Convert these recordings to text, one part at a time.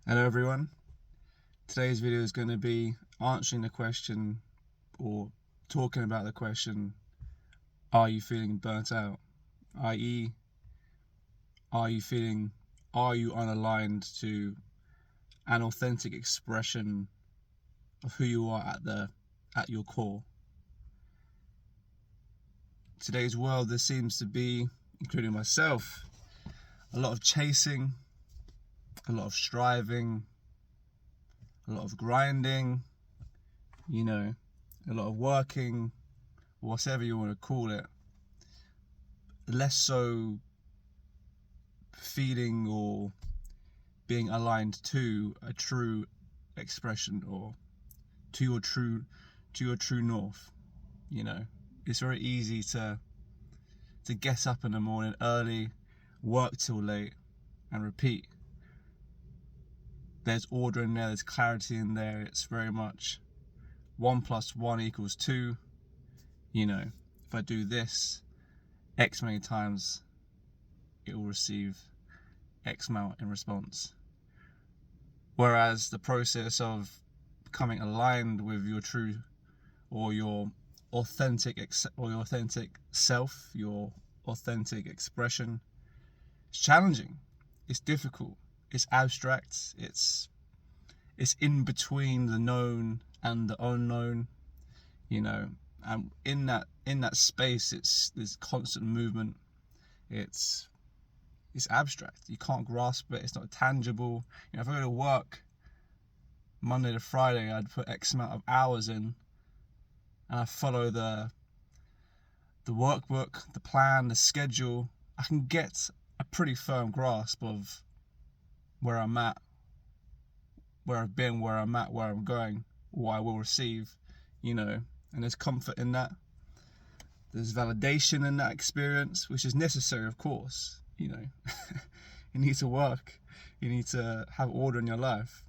Hello everyone. Today's video is going to be answering the question or talking about the question, are you feeling burnt out? i.e., are you unaligned to an authentic expression of who you are at your core? Today's world, there seems to be, including myself, a lot of chasing, a lot of striving, a lot of grinding, a lot of working, whatever you want to call it, less so feeling or being aligned to a true expression or to your true north. It's very easy to get up in the morning early, work till late, and repeat. There's order in there, there's clarity in there. It's very much 1 + 1 = 2. If I do this X many times, it will receive X amount in response. Whereas the process of becoming aligned with your true or your authentic self, your authentic expression, it's challenging, it's difficult, it's abstract, it's in between the known and the unknown, and in that space, there's constant movement. It's abstract. You can't grasp it. It's not tangible. If I go to work Monday to Friday, I'd put X amount of hours in, and I follow the workbook, the plan, the schedule. I can get a pretty firm grasp of where I'm at, where I've been, where I'm at, where I'm going, what I will receive, and there's comfort in that. There's validation in that experience, which is necessary, of course. You need to work, you need to have order in your life.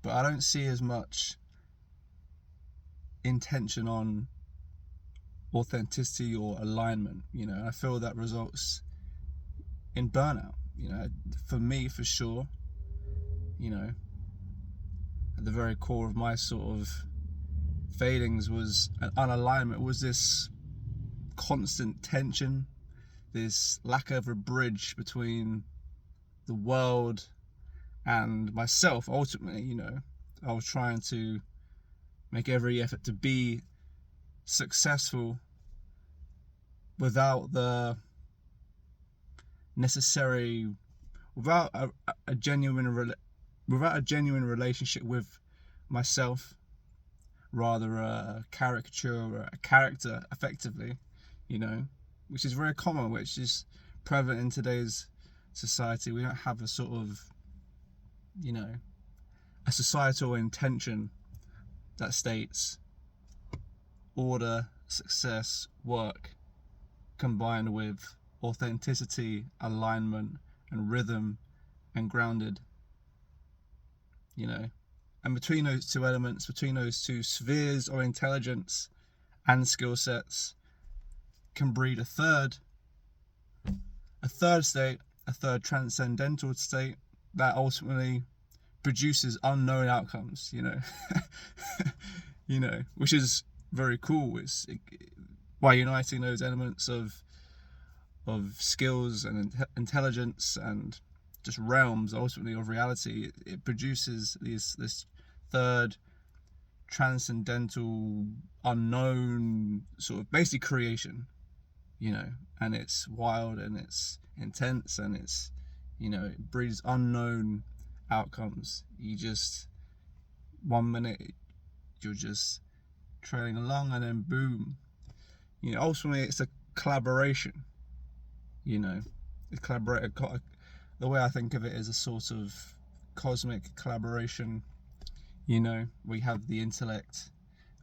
But I don't see as much intention on authenticity or alignment. I feel that results in burnout. For me, for sure. At the very core of my sort of failings was an unalignment, was this constant tension, this lack of a bridge between the world and myself. Ultimately, I was trying to make every effort to be successful without the necessary, without a genuine relationship with myself, rather a caricature or a character, effectively, which is very common, which is prevalent in today's society. We don't have a sort of, a societal intention that states order, success, work, combined with authenticity, alignment, and rhythm, and grounded. And between those two elements, between those two spheres of intelligence and skill sets, can breed a third state, a third transcendental state that ultimately produces unknown outcomes, which is very cool. By uniting those elements of skills and intelligence and just realms, ultimately, of reality, it produces this third transcendental, unknown sort of basic creation, and it's wild and it's intense and it's, it breeds unknown outcomes. You just, 1 minute you're just trailing along, and then boom, ultimately it's a collaboration. The way I think of it is a sort of cosmic collaboration. We have the intellect,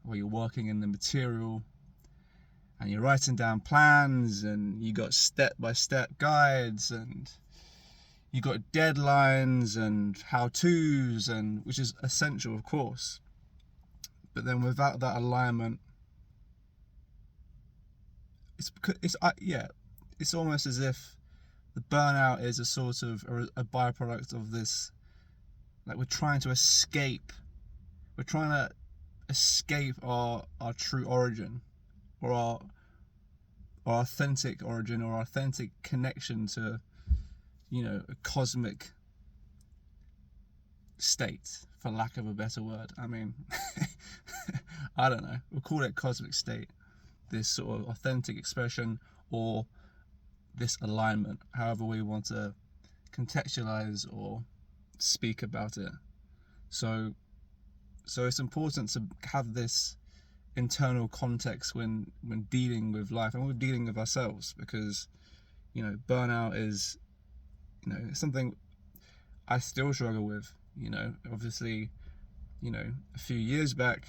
where you're working in the material and you're writing down plans, and you got step-by-step guides, and you got deadlines and how-tos, and which is essential, of course. But then without that alignment, it's almost as if the burnout is a sort of a byproduct of this Like we're trying to escape. We're trying to escape our true origin, or our authentic origin, or authentic connection to, a cosmic state, for lack of a better word. I mean, I don't know. We'll call it cosmic state. This sort of authentic expression, or this alignment, however we want to contextualize or speak about it. So it's important to have this internal context when dealing with life and when dealing with ourselves, because burnout is something I still struggle with. Obviously, a few years back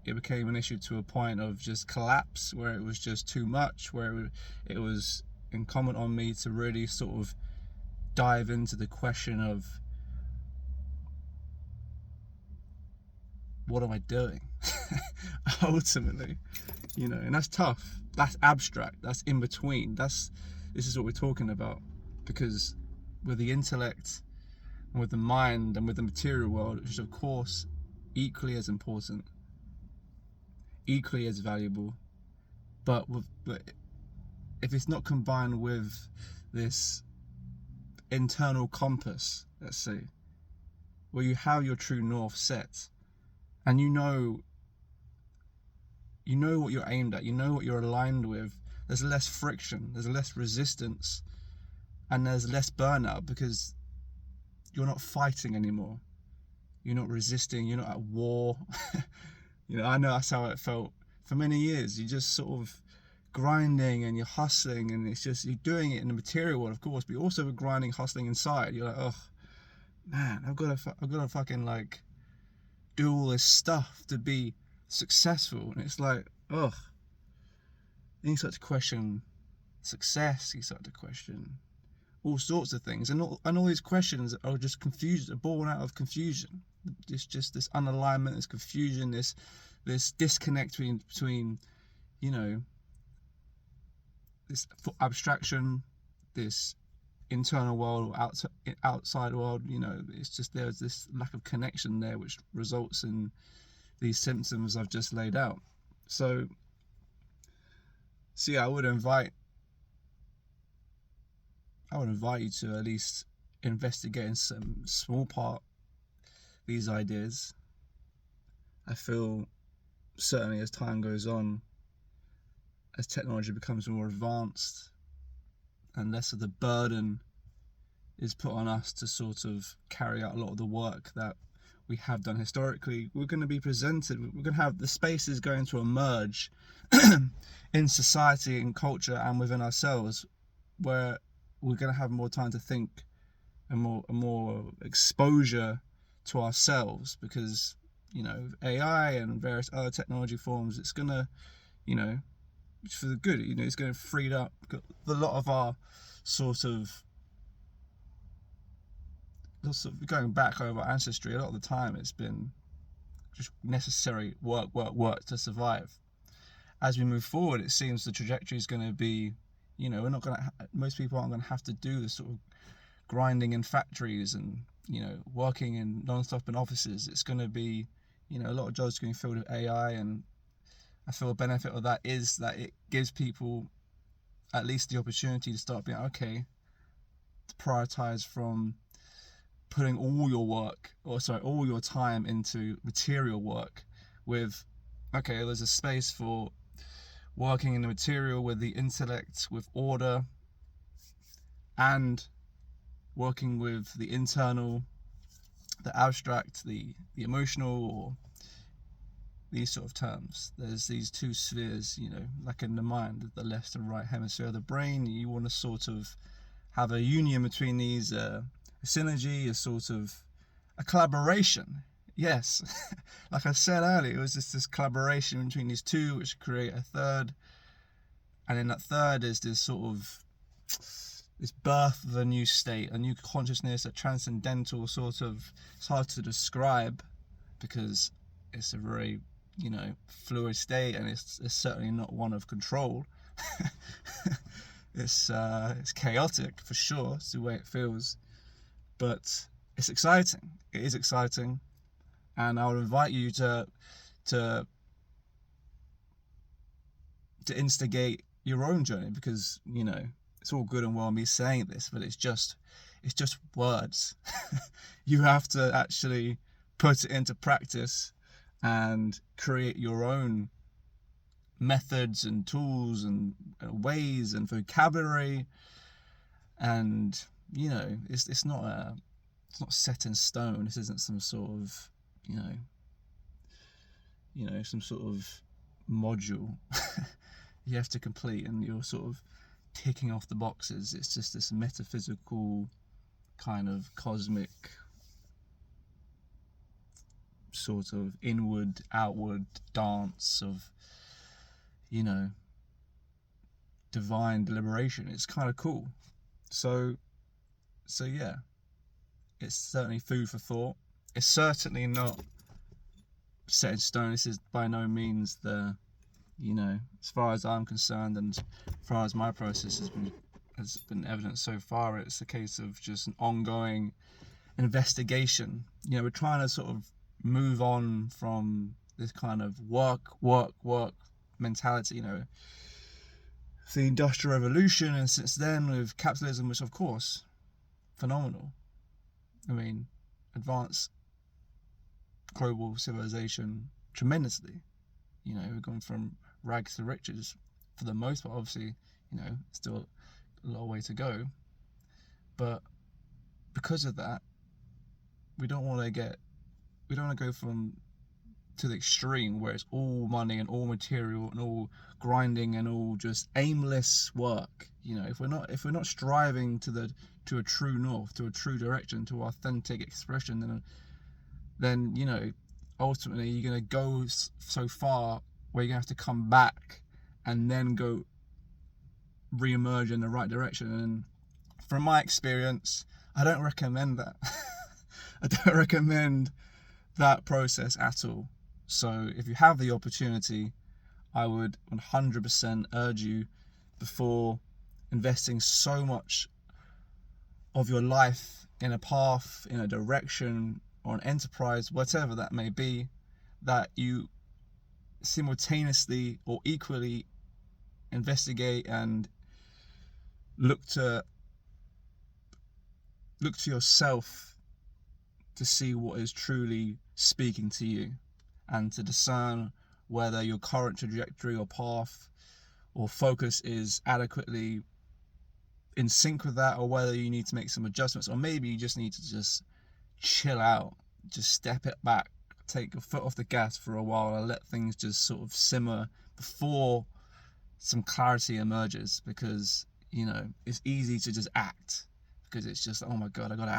it became an issue to a point of just collapse, where it was just too much, where it was incumbent on me to really sort of dive into the question of, what am I doing? Ultimately, and that's tough. That's abstract. That's in between. This is what we're talking about, because with the intellect and with the mind and with the material world, which is of course equally as important, equally as valuable, but if it's not combined with this internal compass, let's say, where you have your true north set, and you know what you're aimed at, you know what you're aligned with, there's less friction, there's less resistance, and there's less burnout, because you're not fighting anymore, you're not resisting, you're not at war. I know that's how it felt for many years. You're just sort of grinding and you're hustling, and it's just, you're doing it in the material world, of course, but you're also grinding, hustling inside. You're like, oh man, I've got to fucking like do all this stuff to be successful. And it's like, ugh. Then you start to question success, you start to question all sorts of things, and all these questions are just confused, are born out of confusion. It's just this unalignment, this confusion, this disconnect between this abstraction, this internal world, outside world. It's just, there's this lack of connection there, which results in these symptoms I've just laid out. So yeah, I would invite you to at least investigate in some small part these ideas. I feel certainly as time goes on, as technology becomes more advanced and less of the burden is put on us to sort of carry out a lot of the work that we have done historically, we're going to have the spaces going to emerge in society and culture and within ourselves, where we're going to have more time to think and more exposure to ourselves, because AI and various other technology forms, it's going to, for the good, it's going to free up a lot of our sort of going back over ancestry. A lot of the time it's been just necessary work to survive. As we move forward, it seems the trajectory is going to be, most people aren't going to have to do the sort of grinding in factories and working in non-stop in offices. It's going to be, a lot of jobs going to be filled with AI, and I feel a benefit of that is that it gives people at least the opportunity to start being okay, to prioritize from putting all your time into material work, with okay, there's a space for working in the material with the intellect, with order, and working with the internal, the abstract, the emotional, or these sort of terms. There's these two spheres, like in the mind, the left and right hemisphere of the brain. You want to sort of have a union between these, a synergy, a sort of a collaboration. Yes, like I said earlier, it was just this collaboration between these two which create a third, and in that third is this sort of this birth of a new state, a new consciousness, a transcendental sort of, it's hard to describe because it's a very fluid state, and it's certainly not one of control. It's chaotic for sure. It's the way it feels, but it's exciting. It is exciting, and I would invite you to instigate your own journey, because it's all good and well me saying this, but it's just words. You have to actually put it into practice and create your own methods and tools and ways and vocabulary, and it's not set in stone. This isn't some sort of some sort of module you have to complete and you're sort of ticking off the boxes. It's just this metaphysical kind of cosmic sort of inward outward dance of divine deliberation. It's kind of cool. So yeah, it's certainly food for thought. It's certainly not set in stone. This is by no means as far as I'm concerned, and as far as my process has been evident so far, it's a case of just an ongoing investigation. We're trying to sort of move on from this kind of work mentality, the Industrial Revolution, and since then with capitalism, which of course, phenomenal. I mean, advanced global civilization tremendously. We've gone from rags to riches for the most part. Obviously, still a long way to go, but because of that, we don't want to go to the extreme where it's all money and all material and all grinding and all just aimless work. If we're not striving to a true north, to a true direction, to authentic expression, then ultimately you're going to go so far where you're going to have to come back and then go re-emerge in the right direction. And from my experience, I don't recommend that. I don't recommend that process at all. So if you have the opportunity, I would 100% urge you, before investing so much of your life in a path, in a direction, or an enterprise, whatever that may be, that you simultaneously or equally investigate and look to yourself to see what is truly speaking to you, and to discern whether your current trajectory or path or focus is adequately in sync with that, or whether you need to make some adjustments, or maybe you just need to just chill out, just step it back, take your foot off the gas for a while and let things just sort of simmer before some clarity emerges. Because it's easy to just act, because it's just, oh my god, I gotta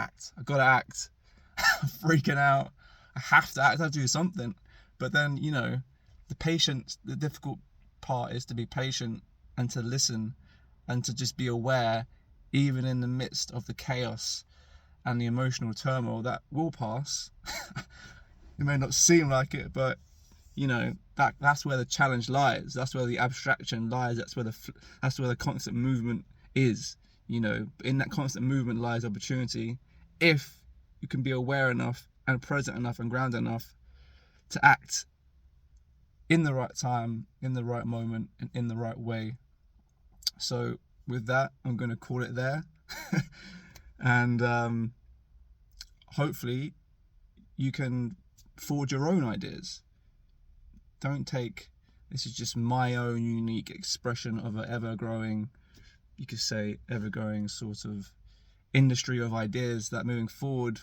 act. I'm freaking out, I have to act, I have to do something. But then the difficult part is to be patient and to listen and to just be aware, even in the midst of the chaos and the emotional turmoil that will pass. It may not seem like it, but that's where the challenge lies. That's where the abstraction lies. That's where the constant movement is. In that constant movement lies opportunity, if you can be aware enough and present enough and grounded enough to act in the right time, in the right moment, and in the right way. So with that, I'm going to call it there. And hopefully you can forge your own ideas. This is just my own unique expression of an ever-growing sort of industry of ideas that, moving forward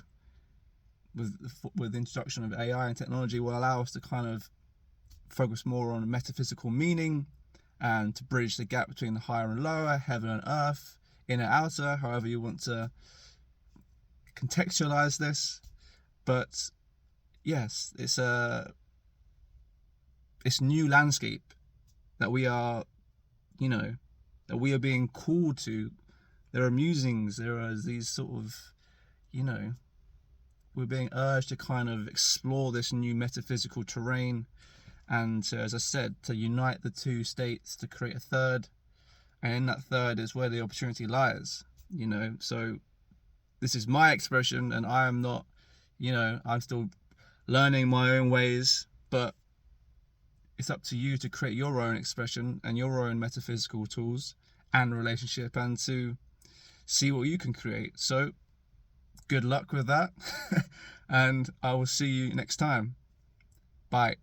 with the introduction of AI and technology, will allow us to kind of focus more on metaphysical meaning and to bridge the gap between the higher and lower, heaven and earth, inner and outer, however you want to contextualize this. But yes, it's new landscape that we are being called to. There are musings, there are these sort of, we're being urged to kind of explore this new metaphysical terrain, and to, as I said, to unite the two states to create a third. And in that third is where the opportunity lies, so this is my expression, and I am not, I'm still learning my own ways, but it's up to you to create your own expression and your own metaphysical tools and relationship, and to see what you can create. So good luck with that. And I will see you next time. Bye.